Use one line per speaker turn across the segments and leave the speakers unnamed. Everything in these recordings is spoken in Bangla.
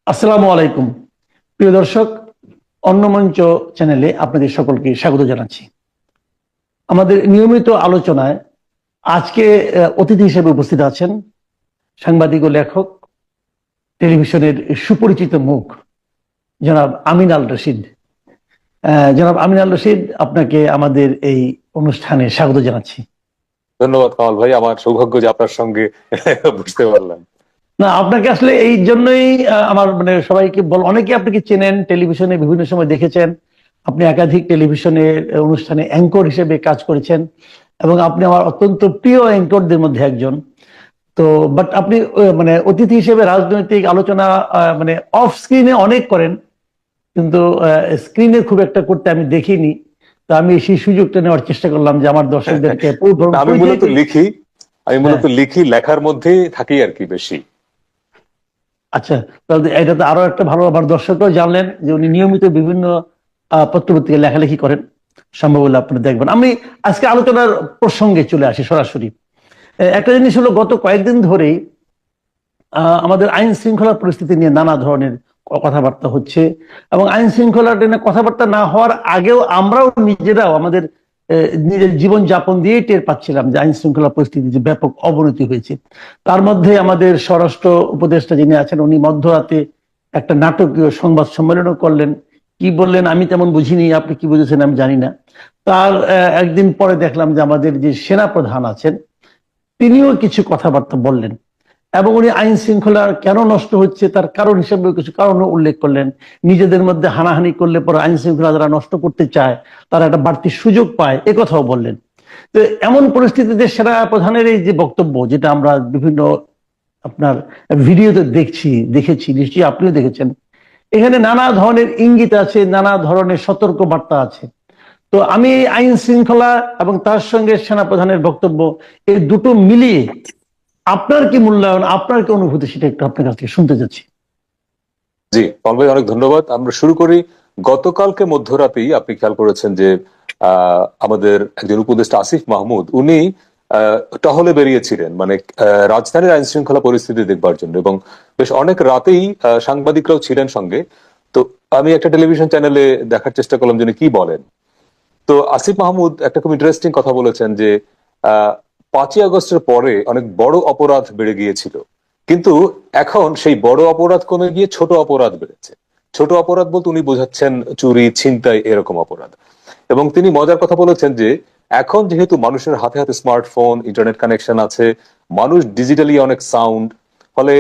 আসসালামু আলাইকুম প্রিয় দর্শক, অন্য মঞ্চ চ্যানেলে আপনাদের সকলকে স্বাগত জানাচ্ছি। আমাদের নিয়মিত আলোচনায় আজকে অতিথি হিসেবে উপস্থিত আছেন সাংবাদিক ও লেখক, টেলিভিশনের সুপরিচিত মুখ জনাব আমিন আল রশিদ। জনাব আমিন আল রশিদ, আপনাকে আমাদের এই অনুষ্ঠানে স্বাগত জানাচ্ছি।
ধন্যবাদ কামাল ভাই, আমার সৌভাগ্য যে আপনার সঙ্গে বুঝতে পারলাম।
না, আপনাকে আসলে এই জন্যই আমার সবাইকে অনেকে আপনাকে চেনেন, টেলিভিশনে বিভিন্ন সময় দেখেছেন। আপনি একাধিক টেলিভিশনের অনুষ্ঠানে অ্যাঙ্কর হিসেবে কাজ করেছেন এবং আপনি আমার অত্যন্ত প্রিয় অ্যাঙ্করদের মধ্যে একজন। তো বাট আপনি অতিথি হিসেবে রাজনৈতিক আলোচনা অফ স্ক্রিনে অনেক করেন, কিন্তু স্ক্রিনে খুব একটা করতে আমি দেখিনি। তো আমি সেই সুযোগটা নেওয়ার চেষ্টা করলাম যে আমার দর্শকদেরকে
আমি মূলত লিখি, লেখার মধ্যে থাকি আর কি বেশি।
আচ্ছা, তাহলে এটা তো আরো একটা ভালো, আমার দর্শকরাও জানলেন যে উনি নিয়মিত বিভিন্ন পত্রপত্রিকায় লেখালেখি করেন। সম্ভব হলে আপনি দেখবেন। আমি আজকে আলোচনার প্রসঙ্গে চলে আসি সরাসরি। একটা জিনিস হলো, গত কয়েকদিন ধরেই আমাদের আইন শৃঙ্খলা পরিস্থিতি নিয়ে নানা ধরনের কথাবার্তা হচ্ছে এবং আইন শৃঙ্খলা নিয়ে কথাবার্তা না হওয়ার আগেও আমরাও নিজেরাও আমাদের নিজের জীবন যাপন দিয়ে টের পাচ্ছিলাম যে আইন শৃঙ্খলা পরিস্থিতি যে ব্যাপক অবনতি হয়েছে। তার মধ্যে আমাদের স্বরাষ্ট্র উপদেষ্টা যিনি আছেন, উনি মধ্যরাতে একটা নাটকীয় সংবাদ সম্মেলনও করলেন। কি বললেন আমি তেমন বুঝিনি, আপনি কি বুঝেছেন আমি জানি না। তার একদিন পরে দেখলাম যে আমাদের যে সেনা প্রধান আছেন তিনিও কিছু কথাবার্তা বললেন এবং উনি আইন শৃঙ্খলা কেন নষ্ট হচ্ছে তার কারণ হিসেবে কিছু কারণ উল্লেখ করলেন। নিজেদের মধ্যে হানাহানি করলে পরে আইন শৃঙ্খলা যারা নষ্ট করতে চায় তারা একটা বাড়তি সুযোগ পায়, এ কথাও বললেন। তো এমন পরিস্থিতিতে সেনা প্রধানের এই যে বক্তব্য, যেটা আমরা বিভিন্ন আপনার ভিডিওতে দেখেছি, নিশ্চয়ই আপনিও দেখেছেন, এখানে নানা ধরনের ইঙ্গিত আছে, নানা ধরনের সতর্ক বার্তা আছে। তো আমি আইন শৃঙ্খলা এবং তার সঙ্গে সেনা প্রধানের বক্তব্য, এই দুটো মিলিয়ে আপনার কি মূল্যায়ন, আপনার কি অনুভূতি, সেটা একটু আপনার কাছ থেকে শুনতে চাচ্ছি।
জি কামাল ভাই, অনেক ধন্যবাদ। আমরা শুরু করি। গতকালকে মধ্যরাতেই আপনি খেয়াল করেছেন যে আমাদের একজন উপদেষ্টা আসিফ মাহমুদ, উনি টহলে বেরিয়েছিলেন রাজধানীর আইন শৃঙ্খলা পরিস্থিতি দেখবার জন্য, এবং বেশ অনেক রাতেই সাংবাদিকরাও ছিলেন সঙ্গে। তো আমি একটা টেলিভিশন চ্যানেলে দেখার চেষ্টা করলাম যিনি কি বলেন। তো আসিফ মাহমুদ একটা খুব ইন্টারেস্টিং কথা বলেছেন যে 5ই আগস্টের পরে অনেক বড় অপরাধ বেড়ে গিয়েছিল, কিন্তু এখন সেই বড় অপরাধ কমে গিয়ে ছোট অপরাধ বেড়েছে। ছোট অপরাধ বলতে উনি বোঝাচ্ছেন চুরি, ছিনতাই, এরকম অপরাধ। এবং তিনি মজার কথা বলেছেন যে এখন যেহেতু মানুষের হাতে হাতে স্মার্টফোন, ইন্টারনেট কানেকশন আছে, মানুষ ডিজিটালি অনেক সাউন্ড, ফলে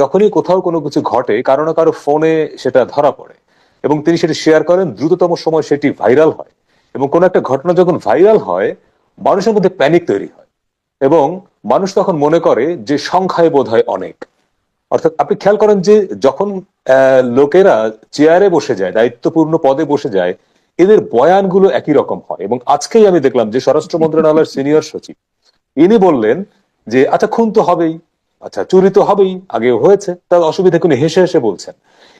যখনই কোথাও কোনো কিছু ঘটে কারো না কারো ফোনে সেটা ধরা পড়ে এবং তিনি সেটি শেয়ার করেন, দ্রুততম সময় সেটি ভাইরাল হয়। এবং কোনো একটা ঘটনা যখন ভাইরাল হয়, মানুষের মধ্যে প্যানিক তৈরি হয় এবং মানুষ তখন মনে করে যে সংখ্যায় বোধ হয় অনেক। অর্থাৎ আপনি খেয়াল করেন যে যখন লোকেরা চেয়ারে বসে যায়, দায়িত্বপূর্ণ পদে বসে যায়, এদের বয়ানগুলো একই রকম হয়। এবং আজকেই আমি দেখলাম যে স্বরাষ্ট্র মন্ত্রণালয়ের সিনিয়র সচিব ইনি বললেন যে আচ্ছা, খুন তো হবেই, আচ্ছা চুরি তো হবেই, আগেও হয়েছে, তার অসুবিধা কোনো, হেসে হেসে বলছেন।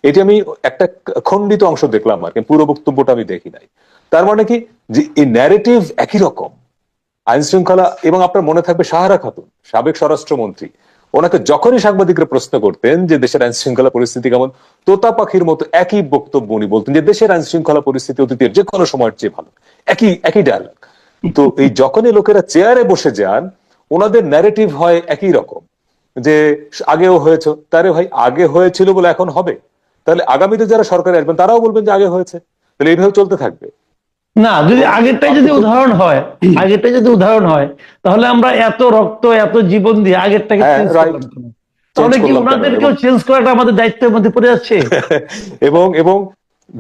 এটি আমি একটা খণ্ডিত অংশ দেখলাম আর কি, পুরো বক্তব্যটা আমি দেখি নাই। তার মানে কি, যে এই ন্যারেটিভ একই রকম আইন শৃঙ্খলা। এবং আপনার মনে থাকবে সাহারা খাতুন, সাবেক স্বরাষ্ট্রমন্ত্রী, ওনাকে যখনই সাংবাদিকরা প্রশ্ন করতেন যে দেশের আইন শৃঙ্খলা পরিস্থিতি কেমন, তোতা পাখির মতো একই বক্তব্য উনি বলতেন যে দেশের আইন শৃঙ্খলা পরিস্থিতি অতীতের যে কোনো সময়ের চেয়ে ভালো। একই ডায়ালগ। তো এই যখনই লোকেরা চেয়ারে বসে যান, ওনাদের ন্যারেটিভ হয় একই রকম, যে আগেও হয়েছে। তারে ভাই, আগে হয়েছিল বলে এখন হবে? তাহলে আগামীতে যারা সরকারে আসবেন তারাও বলবেন যে আগে হয়েছে। তাহলে এইভাবে চলতে থাকবে।
না, যদি আগেরটাই যদি উদাহরণ হয়, তাহলে আমরা এত রক্ত, এত জীবন দিয়ে আগেরটাকে চেঞ্জ করলাম কেন? তাহলে কি ওনাদেরকেও চেঞ্জ করাটা আমাদের দায়িত্বের মধ্যে পড়ে যাচ্ছে?
এবং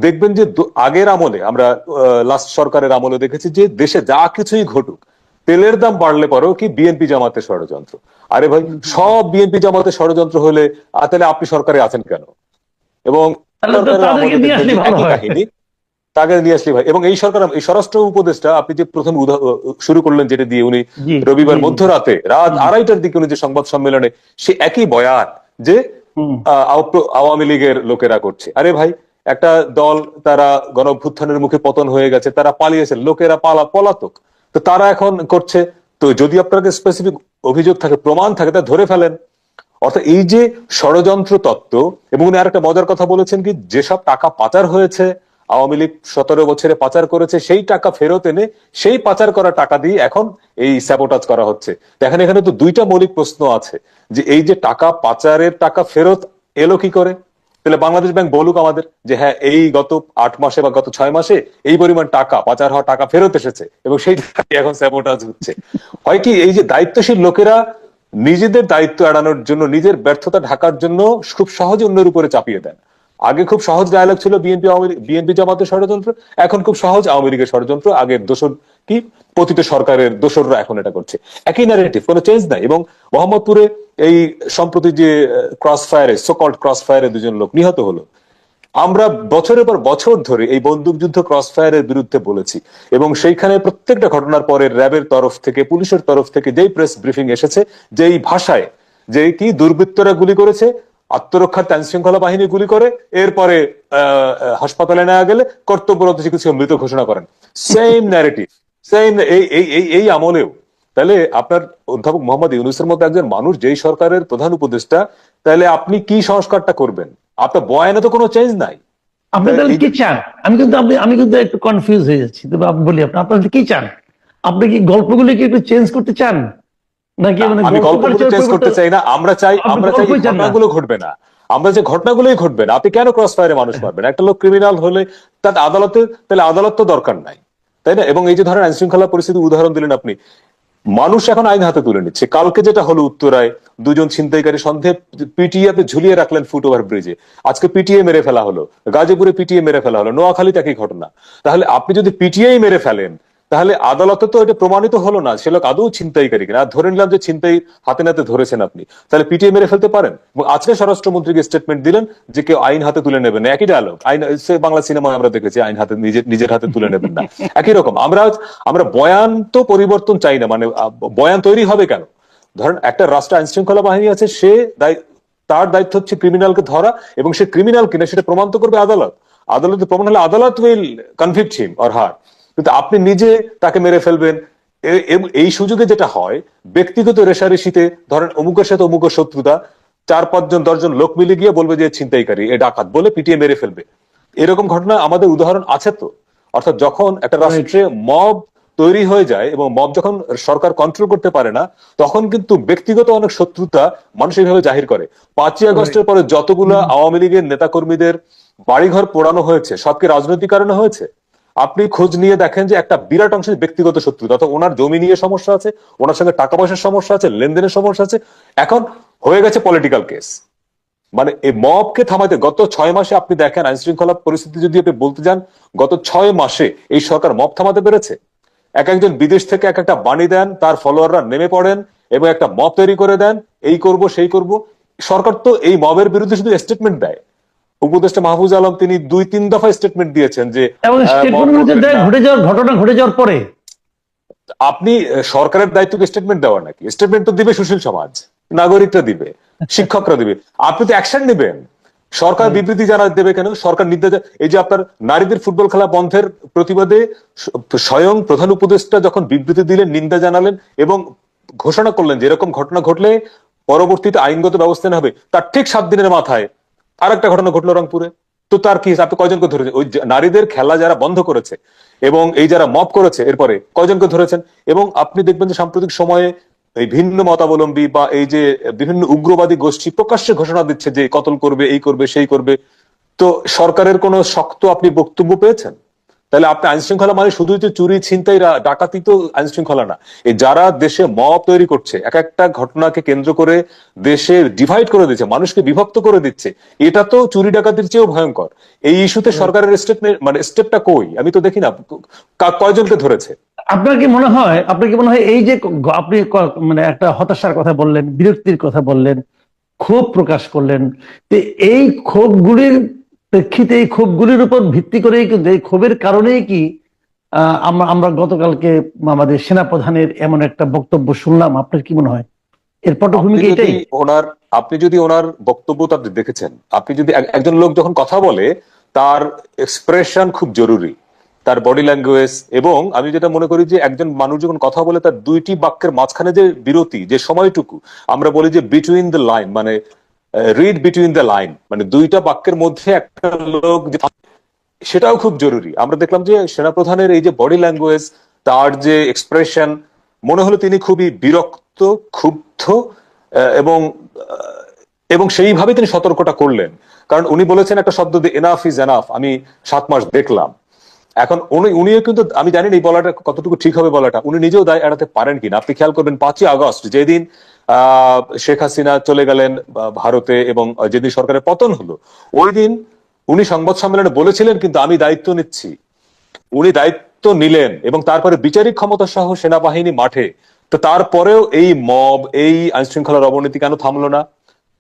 দেখবেন যে আগের আমলে, আমরা লাস্ট সরকারের আমলে দেখেছি যে দেশে যা কিছুই ঘটুক, তেলের দাম বাড়লে পরেও কি বিএনপি জামাতের ষড়যন্ত্র। আরে ভাই, সব বিএনপি জামাতের ষড়যন্ত্র হলে তাহলে আপনি সরকারে আছেন কেন? এবং কাহিনী তাকে নিয়ে আসলে ভাই। এবং এই সরকার, এই স্বরাষ্ট্র উপদেষ্টা, আপনি যে প্রথম শুরু করলেন যেটা দিয়ে, উনি রবিবার মধ্যরাতে রাত 2:30টার দিকে উনি যে সংবাদ সম্মেলনে সে একই বয়ান যে আওয়ামী লীগের লোকেরা করছে। আরে ভাই, একটা দল, তারা গণঅভ্যুত্থানের মুখে পতন হয়ে গেছে, তারা পালিয়েছে, লোকেরা পলাতক, তো তারা এখন করছে। তো যদি আপনাদের স্পেসিফিক অভিযোগ থাকে, প্রমাণ থাকে, তা ধরে ফেলেন। অর্থাৎ এই যে ষড়যন্ত্র তত্ত্ব, এবং উনি আরেকটা মজার কথা বলেছেন কি, যেসব টাকা পাচার হয়েছে, আওয়ামী লীগ 17 বছরে পাচার করেছে, সেই টাকা ফেরত এনে সেই পাচার করা টাকা দিয়ে এখন এই স্যাবোটাজ করা হচ্ছে। দেখেন এখানে তো দুইটা মৌলিক প্রশ্ন আছে, যে এই যে টাকা পাচারের টাকা ফেরত এলো কি করে? তাহলে বাংলাদেশ ব্যাংক বলুক আমাদের যে হ্যাঁ এই গত 8 মাসে বা গত 6 মাসে এই পরিমাণ টাকা পাচার হওয়া টাকা ফেরত এসেছে, এবং সেই টাকা এখন স্যাবোটাজ হচ্ছে। হয় কি, এই যে দায়িত্বশীল লোকেরা নিজেদের দায়িত্ব এড়ানোর জন্য, নিজের ব্যর্থতা ঢাকার জন্য খুব সহজে অন্যের উপরে চাপিয়ে দেন। আগে খুব সহজ ডায়ালগ ছিল বিএনপি জামাতের ষড়যন্ত্র, এখন খুব সহজ আওয়ামী লীগের ষড়যন্ত্র, আগের দোসর কি পতিত সরকারের দোসররা এখন এটা করছে, একই ন্যারেটিভ, কোনো চেঞ্জ নাই। এবং মোহাম্মদপুরে এই সম্প্রতি যে ক্রস ফায়ারে, সোকল্ড ক্রস ফায়ারে 2 জন লোক নিহত হলো, আমরা বছরের পর বছর ধরে এই বন্দুকযুদ্ধ ক্রস ফায়ারের বিরুদ্ধে বলেছি, এবং সেইখানে প্রত্যেকটা ঘটনার পরে র্যাবের তরফ থেকে, পুলিশের তরফ থেকে যেই প্রেস ব্রিফিং এসেছে, যেই ভাষায়, যে কি দুর্বৃত্তরা গুলি করেছে, আত্মরক্ষার আইন শৃঙ্খলা বাহিনী গুলি করে, এরপরে হাসপাতালে নেওয়া গেলে কর্তব্যরত চিকিৎসক মৃত ঘোষণা করেন, সেম ন্যারেটিভ, সেম এই আমলেও। তাহলে আপনার অধ্যাপক মোহাম্মদ ইউনূসের মতো একজন মানুষ যেই সরকারের প্রধান উপদেষ্টা, তাহলে আপনি কি সংস্কারটা করবেন? আপনার বয়ানে তো কোনো চেঞ্জ নাই।
আপনি তাহলে কি চান? আমি কিন্তু একটু কনফিউজ হয়ে যাচ্ছি, তবে আমি বলি আপনার কি চান? আপনি কি গল্পগুলি কি একটু চেঞ্জ করতে চান, নাকি মানে
আমি গল্পগুলো চেঞ্জ করতে চাই না, আমরা চাই এই ঘটনাগুলো ঘটবে না, আমরা যে ঘটনাগুলোই ঘটবে না। আপনি কেন ক্রস ফায়ারে মানুষ মারবেন? একটা লোক ক্রিমিনাল হলে তার আদালতে, তাহলে আদালত তো দরকার নাই, তাই না? এবং এই যে ধরেন আইন শৃঙ্খলা পরিস্থিতি উদাহরণ দিলেন আপনি, মানুষ এখন আইন হাতে তুলে নিচ্ছে। কালকে যেটা হলো উত্তরায়, 2 জন ছিনতাইকারী সন্দেহে পিটিয়ে আপনি ঝুলিয়ে রাখলেন ফুট ওভার ব্রিজে, আজকে পিটিয়ে মেরে ফেলা হলো, গাজীপুরে পিটিয়ে মেরে ফেলা হলো, নোয়াখালীতে একই ঘটনা। তাহলে আপনি যদি পিটিয়েই মেরে ফেলেন, তাহলে আদালতে তো এটা প্রমাণিত হলো না সে লোক আদৌ ছিনতাইকারী কিনা। ধরে নিলাম যে ছিনতাই হাতে নাতে ধরেছেন আপনি, তাহলে পিটিয়ে মেরে ফেলতে পারেন। এবং আজকে স্বরাষ্ট্রমন্ত্রীকে স্টেটমেন্ট দিলেন যে কেউ আইন হাতে তুলে নেবেন না, একই ডায়লগ। আইন বাংলা সিনেমায় আমরা দেখেছি, আইন হাতে নিজের হাতে তুলে নেবেন না, একই রকম। আমরা বয়ান তো পরিবর্তন চাই না, মানে বয়ান তৈরি হবে কেন? ধরেন একটা রাষ্ট্র আইন শৃঙ্খলা বাহিনী আছে, সে তার দায়িত্ব হচ্ছে ক্রিমিনালকে ধরা, এবং সে ক্রিমিনাল কিনা সেটা প্রমাণ তো করবে আদালত। আদালতে প্রমাণ হলে আদালত will convict him or her. কিন্তু আপনি নিজে তাকে মেরে ফেলবেন, এই সুযোগে যেটা হয়, ব্যক্তিগত রেশারেশিতে, ধরেন অমুকের সাথে অমুকের শত্রুতা, 4-5 জন 10 জন লোক মিলে গিয়ে বলবে যে ছিনতাইকারী, এ ডাকাত বলে পিটিয়ে মেরে ফেলবে। এরকম ঘটনা আমাদের উদাহরণ আছে তো। অর্থাৎ যখন একটা রাষ্ট্রে মব তৈরি হয়ে যায়, এবং মব যখন সরকার কন্ট্রোল করতে পারে না, তখন কিন্তু ব্যক্তিগত অনেক শত্রুতা মানুষ এইভাবে জাহির করে। 5ই আগস্টের পরে যতগুলো আওয়ামী লীগের নেতাকর্মীদের বাড়িঘর পোড়ানো হয়েছে, সব কি রাজনৈতিক কারণে হয়েছে? আপনি খোঁজ নিয়ে দেখেন যে একটা বিরাট অংশের ব্যক্তিগত শত্রুতা, অর্থাৎ ওনার জমি নিয়ে সমস্যা আছে, ওনার সঙ্গে টাকা পয়সার সমস্যা আছে, লেনদেনের সমস্যা আছে, এখন হয়ে গেছে পলিটিক্যাল কেস। মানে এই মবকে থামাইতে গত 6 মাসে আপনি দেখেন, আইন শৃঙ্খলা পরিস্থিতি যদি আপনি বলতে যান, গত 6 মাসে এই সরকার মব থামাতে পেরেছে? একজন বিদেশ থেকে একটা বাণী দেন, তার ফলোয়াররা নেমে পড়েন এবং একটা মব তৈরি করে দেন, এই করব সেই করব। সরকার তো এই মবের বিরুদ্ধে শুধু স্টেটমেন্ট দেয়। উপদেষ্টা মাহফুজ আলম তিনি 2-3 দফা স্টেটমেন্ট দিয়েছেন যে
ঘটনা ঘটে যাওয়ার পরে
আপনি সরকারের দায়িত্ব স্টেটমেন্ট দেওয়ার নাকি? স্টেটমেন্ট তো দিবে সুশীল সমাজ, নাগরিকরা দিবে, শিক্ষকরা দিবে, আপনি তো অ্যাকশন নেবেন। সরকার বিবৃতি জানা দেবে কেন? সরকার নির্দেশ, এই যে আপনার নারীদের ফুটবল খেলা বন্ধের প্রতিবাদে স্বয়ং প্রধান উপদেষ্টা যখন বিবৃতি দিলেন, নিন্দা জানালেন এবং ঘোষণা করলেন যে এরকম ঘটনা ঘটলে পরবর্তীতে আইনগত ব্যবস্থা নেওয়া হবে, তার ঠিক 7 দিনের মাথায় আর একটা ঘটনা ঘটলো রংপুরে। তো তার কি, আপনি কয়জনকে ধরেছেন? ওই নারীদের খেলা যারা বন্ধ করেছে এবং এই যারা মব করেছে, এরপরে কয়জনকে ধরেছেন? এবং আপনি দেখবেন যে সাম্প্রতিক সময়ে এই ভিন্ন মতাবলম্বী বা এই যে বিভিন্ন উগ্রবাদী গোষ্ঠী প্রকাশ্যে ঘোষণা দিচ্ছে যে কতল করবে, এই করবে সেই করবে। তো সরকারের কোনো শক্ত আপনি বক্তব্য পেয়েছেন? তাহলে আপনি আইন শৃঙ্খলা মানে শুধুই তো চুরি, ছিনতাই, ডাকাতি তো আইন শৃঙ্খলা না। এই যারা দেশে মব তৈরি করছে, এক একটা ঘটনাকে কেন্দ্র করে দেশে ডিভাইড করে দিচ্ছে, মানুষকে বিভক্ত করে দিচ্ছে, এটা তো চুরি ডাকাতির চেয়েও ভয়ঙ্কর। এই ইস্যুতে সরকারের স্টেপটা কই? আমি তো দেখি না কয়জনকে ধরেছে।
আপনার কি মনে হয় এই যে আপনি মানে একটা হতাশার কথা বললেন, বিরক্তির কথা বললেন, ক্ষোভ প্রকাশ করলেন, তো এই ক্ষোভগুলির প্রেক্ষিতে, এই ক্ষোভগুলির উপর ভিত্তি করেই কিন্তু, এই ক্ষোভের কারণেই কি আমরা গতকালকে আমাদের সেনাপ্রধানের এমন একটা বক্তব্য শুনলাম? আপনার কি মনে হয় এর পটভূমি কি এটাই?
আপনি যদি ওনার বক্তব্য আপনি দেখেছেন, আপনি যদি একজন লোক যখন কথা বলে, তার এক্সপ্রেশন খুব জরুরি। তার বডি ল্যাঙ্গুয়েজ, এবং আমি যেটা মনে করি যে একজন মানুষ যখন কথা বলে তার দুইটি বাক্যের মাঝখানে যে বিরতি, যে সময়টুকু আমরা বলি যে বিটুইন দ্য লাইন, মানে রিড বিটুইন দ্য লাইন, মানে দুইটা বাক্যের মধ্যে একটা লোক সেটাও খুব জরুরি। আমরা দেখলাম যে সেনাপ্রধানের এই যে বডি ল্যাঙ্গুয়েজ, তার যে এক্সপ্রেশন, মনে হলো তিনি খুবই বিরক্ত, ক্ষুব্ধ, এবং এবং সেইভাবে তিনি সতর্কটা করলেন। কারণ উনি বলেছেন একটা শব্দ, এনাফ ইজ এনাফ, আমি 7 মাস দেখলাম। এখন উনিও কিন্তু, আমি জানি না এই বলাটা কতটুকু ঠিক হবে বলাটা, উনি নিজেও দায় এড়াতে পারেন কিনা। আপনি খেয়াল করবেন 5ই আগস্ট যেদিন শেখ হাসিনা চলে গেলেন ভারতে এবং যেদিন সরকারের পতন হলো, ওই দিন উনি সংবাদ সম্মেলনে বলেছিলেন কিন্তু আমি দায়িত্ব নিচ্ছি। উনি দায়িত্ব নিলেন এবং তারপরে বিচারিক ক্ষমতা সহ সেনাবাহিনী মাঠে। তো তারপরেও এই মব, এই আইন শৃঙ্খলার অবনতি কেন থামলো না?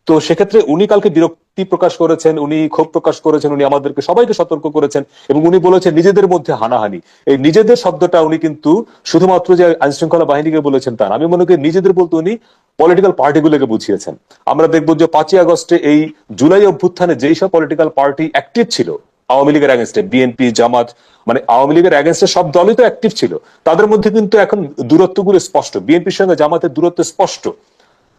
তো সেক্ষেত্রে উনি কালকে বিরক্তি প্রকাশ করেছেন, উনি ক্ষোভ প্রকাশ করেছেন, উনি আমাদেরকে সবাইকে সতর্ক করেছেন এবং উনি বলেছেন নিজেদের মধ্যে হানাহানি। এই নিজেদের শব্দটা উনি কিন্তু শুধুমাত্র যে আইন শৃঙ্খলা বাহিনীকে বলেছেন তা না, আমি মনে করি নিজেদের বলতে উনি পলিটিক্যাল পার্টিগুলোকে বুঝিয়েছেন। আমরা দেখবো যে 5ই আগস্টে এই জুলাই অভ্যুত্থানে যেই সব পলিটিক্যাল পার্টি অ্যাক্টিভ ছিল আওয়ামী লীগের অ্যাগেনস্টে, বিএনপি, জামাত, মানে আওয়ামী লীগের অ্যাগেনস্টে সব দলই তো অ্যাক্টিভ ছিল, তাদের মধ্যে কিন্তু এখন দূরত্বগুলো স্পষ্ট, বিএনপির সঙ্গে জামাতের দূরত্ব স্পষ্ট।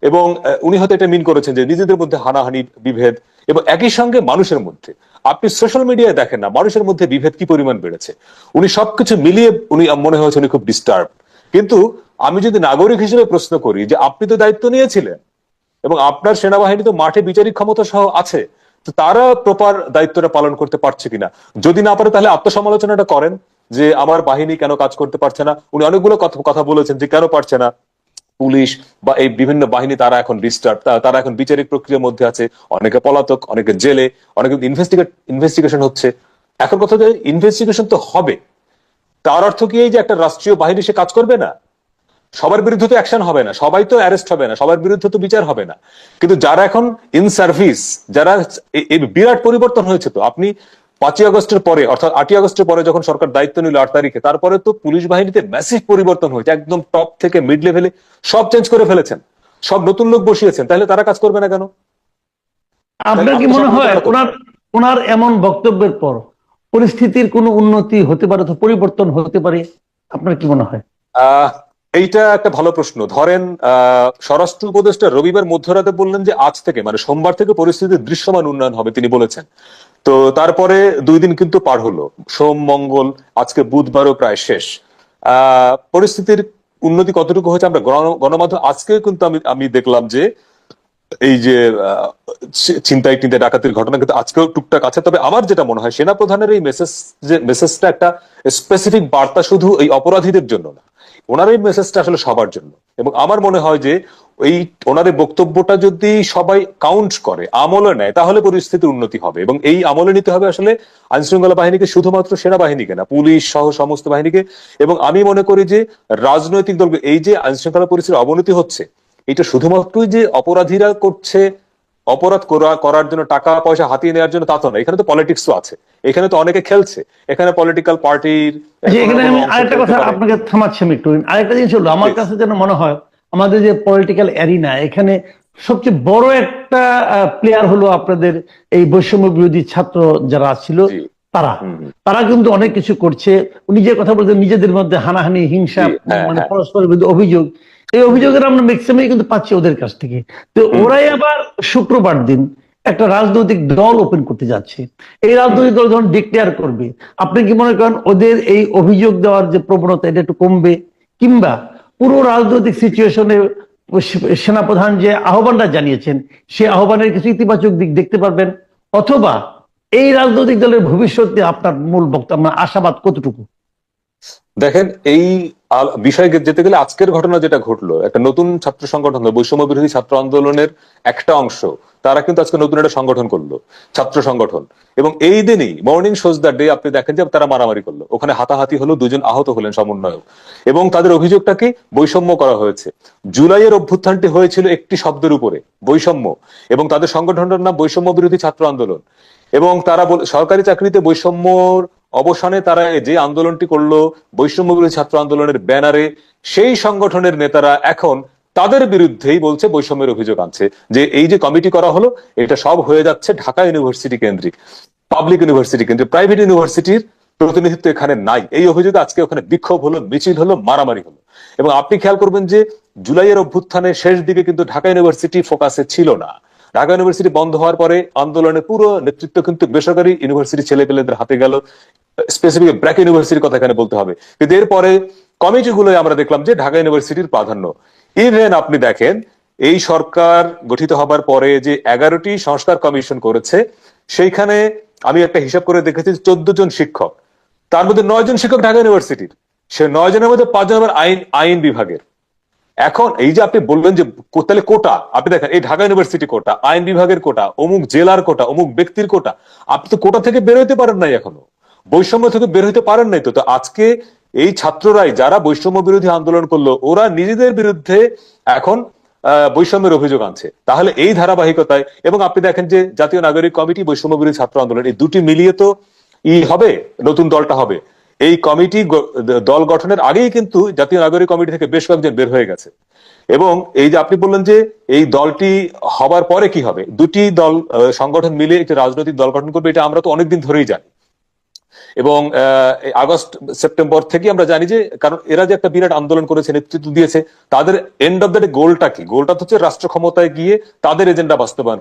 এবং উনি হয়তো এটা মিন করেছেন যে নিজেদের মধ্যে হানাহানি, বিভেদ, এবং একই সঙ্গে মানুষের মধ্যে, আপনি সোশ্যাল মিডিয়ায় দেখেন না মানুষের মধ্যে বিভেদ কি পরিমাণ বেড়েছে। উনি সবকিছু মিলিয়ে উনি মনে হয়েছে উনি খুব ডিস্টার্ব। কিন্তু আমি যদি নাগরিক হিসেবে প্রশ্ন করি যে আপনি তো দায়িত্ব নিয়েছিলেন এবং আপনার সেনাবাহিনী তো মাঠে বিচারিক ক্ষমতা সহ আছে, তো তারা প্রপার দায়িত্বটা পালন করতে পারছে কিনা? যদি না পারে তাহলে আত্মসমালোচনাটা করেন যে আমার বাহিনী কেন কাজ করতে পারছে না। উনি অনেকগুলো কথা বলেছেন যে কেন পারছে না পুলিশ বা এই বিভিন্ন বাহিনী, তারা এখন ডিস্টার্ব, তারা এখন বিচারিক প্রক্রিয়ার মধ্যে আছে, অনেকে পলাতক, অনেকে জেলে, অনেকে ইনভেস্টিগেশন হচ্ছে। এখন কথা যে ইনভেস্টিগেশন তো হবে, তার অর্থ কি এই যে একটা রাষ্ট্রীয় বাহিনী সে কাজ করবে না? সবার বিরুদ্ধে তো অ্যাকশন হবে না, সবাই তো অ্যারেস্ট হবে না, সবার বিরুদ্ধে তো বিচার হবে না। কিন্তু যারা এখন ইন সার্ভিস, যারা, এই বিরাট পরিবর্তন হয়েছে। তো আপনি 5ই আগস্টের পরে, অর্থাৎ 8ই আগস্টের পরে যখন সরকার দায়িত্ব নিল 8 তারিখে, তারপরে তো পুলিশ বাহিনীতে ম্যাসিভ পরিবর্তন হয়েছে, একদম টপ থেকে মিড লেভেলে সব চেঞ্জ করে ফেলেছেন, সব নতুন লোক বসিয়েছেন। তাহলে তারা কাজ করবে না কেন?
আপনার কি মনে হয় ওনার ওনার এমন বক্তব্যের পর পরিস্থিতির কোনো উন্নতি হতে পারে, অথবা পরিবর্তন হতে পারে? আপনার কি মনে হয়?
এইটা একটা ভালো প্রশ্ন। ধরেন স্বরাষ্ট্র উপদেষ্টা রবিবার মধ্যরাতে বললেন যে আজ থেকে, মানে সোমবার থেকে পরিস্থিতির দৃশ্যমান উন্নয়ন হবে, তিনি বলেছেন। তো তারপরে 2 দিন কিন্তু পার হলো, সোম, মঙ্গল, আজকে বুধবারও প্রায় শেষ। পরিস্থিতির উন্নতি কতটুকু হয়েছে আমরা গণমাধ্যম আজকে কিন্তু আমি দেখলাম যে এই যে ছিনতাই ডাকাতির ঘটনা কিন্তু আজকেও টুকটাক আছে। তবে আমার যেটা মনে হয় সেনাপ্রধানের এই মেসেজটা একটা স্পেসিফিক বার্তা শুধু এই অপরাধীদের জন্য না, ওনার এই মেসেজটা আসলে সবার জন্য। এবং আমার মনে হয় যে এই ওনার বক্তব্যটা যদি সবাই কাউন্ট করে, আমলে নেয়, তাহলে পরিস্থিতির উন্নতি হবে। এবং এই আমলে নিতে হবে আসলে আইন শৃঙ্খলা বাহিনীকে, শুধুমাত্র সেনাবাহিনীকে না, পুলিশ সহ সমস্ত বাহিনীকে। এবং আমি মনে করি যে রাজনৈতিক দল, এই যে আইন শৃঙ্খলা পরিস্থিতির অবনতি হচ্ছে, এটা শুধুমাত্রই যে অপরাধীরা করছে, অপরাধ করার জন্য টাকা পয়সা হাতিয়ে নেওয়ার জন্য, তা তো না। এখানে তো পলিটিক্সও আছে, এখানে তো অনেকে খেলছে, এখানে পলিটিক্যাল পার্টির।
এখানে আমি আরেকটা কথা আপনাকে থামাচ্ছি, আমি একটু আরেকটা জিনিস হলো, আমার কাছে যেন মনে হয় আমাদের যে পলিটিক্যাল অ্যারিনা, এখানে সবচেয়ে বড় একটা প্লেয়ার হলো আপনাদের এই বৈষম্য বিরোধী ছাত্র যারা ছিল, তারা কিন্তু অনেক কিছু করছে। উনি যে কথা বলছেন নিজেদের মধ্যে হানাহানি, হিংসা, মানে পরস্পরের বিরুদ্ধে অভিযোগ, এই অভিযোগের আমরা ম্যাক্সিমাম কিন্তু পাচ্ছি ওদের কাছ থেকে। তো ওরাই আবার শুক্রবার দিন একটা রাজনৈতিক দল ওপেন করতে যাচ্ছে। এই রাজনৈতিক দল যখন ডিক্লেয়ার করবে, আপনি কি মনে করেন ওদের এই অভিযোগ দেওয়ার যে প্রবণতা এটা একটু কমবে? কিংবা পুরো রাজনৈতিক সিচুয়েশনে সেনাপ্রধান যে আহ্বানটা জানিয়েছেন, সেই আহ্বানের কিছু ইতিবাচক দিক দেখতে পারবেন? অথবা এই রাজনৈতিক দলের ভবিষ্যতে আপনার মূল বক্তব্য, আশাবাদ কতটুকু?
দেখেন, এই বিষয়ে যেতে গেলে আজকের ঘটনা যেটা ঘটলো, একটা নতুন ছাত্র সংগঠন, বৈষম্য বিরোধী ছাত্র আন্দোলনের একটা অংশ, তারা কিন্তু আজকে নতুন একটা সংগঠন করলো, ছাত্র সংগঠন। এবং এই দিনই মর্নিং শোজ দ্য ডে আপনি দেখেন যে তারা মারামারি করলো, ওখানে হাতাহাতি হলো, 2 জন আহত হলেন সমন্বয়ক। এবং তাদের অভিযোগটাকে বৈষম্য করা হয়েছে। জুলাইয়ের অভ্যুত্থানটি হয়েছিল একটি শব্দের উপরে, বৈষম্য, এবং তাদের সংগঠনটার নাম বৈষম্য বিরোধী ছাত্র আন্দোলন। এবং তারা সরকারি চাকরিতে বৈষম্যর অবসানে তারা যে আন্দোলনটি করলো বৈষম্য বিরোধী ছাত্র আন্দোলনের ব্যানারে, সেই সংগঠনের নেতারা এখন তাদের বিরুদ্ধেই বলছে, বৈষম্যের অভিযোগ আনছে যে এই যে কমিটি করা হলো, এটা সব হয়ে যাচ্ছে ঢাকা ইউনিভার্সিটি কেন্দ্রিক, পাবলিক ইউনিভার্সিটি কেন্দ্রিক, প্রাইভেট ইউনিভার্সিটির প্রতিনিধিত্ব এখানে নাই, এই অভিযোগে আজকে ওখানে বিক্ষোভ হলো, মিছিল হলো, মারামারি হলো। এবং আপনি খেয়াল করবেন যে জুলাইয়ের অভ্যুত্থানের শেষ দিকে কিন্তু ঢাকা ইউনিভার্সিটি ফোকাসে ছিল না। ঢাকা ইউনিভার্সিটি বন্ধ হওয়ার পরে আন্দোলনের পুরো নেতৃত্ব কিন্তু বেসরকারি ইউনিভার্সিটি ছেলেপেলেদের হাতে গেল। স্পেসিফিক ব্র্যাক ইউনিভার্সিটির কথা এখানে বলতে হবে, কিন্তু এরপরে কমিটিগুলোয় আমরা দেখলাম যে ঢাকা ইউনিভার্সিটির প্রাধান্য। ইভেন আপনি দেখেন এই সরকার গঠিত হবার পরে যে 11টি সংস্কার কমিশন করেছে, সেইখানে আমি একটা হিসাব করে দেখেছি 14 জন শিক্ষক, তার মধ্যে 9 জন শিক্ষক ঢাকা ইউনিভার্সিটির, সে 9 জনের মধ্যে 5 জন আবার আইন বিভাগের। এখন এই যে আপনি বললেন যে তাহলে কোটা, আপনি দেখেন এই ঢাকা ইউনিভার্সিটি কোটা, আইন বিভাগের কোটা, অমুক জেলার কোটা, অমুক ব্যক্তির কোটা, আপনি তো কোটা থেকে বের হইতে পারেন নাই, এখনো বৈষম্য থেকে বের হইতে পারেন নাই। তো তো আজকে এই ছাত্ররাই যারা বৈষম্য বিরোধী আন্দোলন করলো, ওরা নিজেদের বিরুদ্ধে এখন বৈষম্যের অভিযোগ আনছে। তাহলে এই ধারাবাহিকতায়, এবং আপনি দেখেন যে জাতীয় নাগরিক কমিটি, বৈষম্য বিরোধী ছাত্র আন্দোলন, এই দুটি মিলিয়ে তো হবে, নতুন দলটা হবে। এই কমিটি দল গঠনের আগেই কিন্তু জাতীয় নাগরিক কমিটি থেকে বেশ কয়েকজন বের হয়ে গেছে। এবং এই যে আপনি বললেন যে এই দলটি হবার পরে কি হবে, দুটি দল সংগঠন মিলে একটি রাজনৈতিক দল গঠন করবে, এটা আমরা তো অনেকদিন ধরেই জানি। এবং আগস্ট সেপ্টেম্বর থেকে আমরা জানি যে, কারণ এরা যে একটা বিরাট আন্দোলন করেছে, নেতৃত্ব দিয়েছে, তাদের এন্ড অফ দ্য ডে গোলটা কি? গোলটা হচ্ছে রাষ্ট্র ক্ষমতায় গিয়ে তাদের এজেন্ডা বাস্তবায়ন।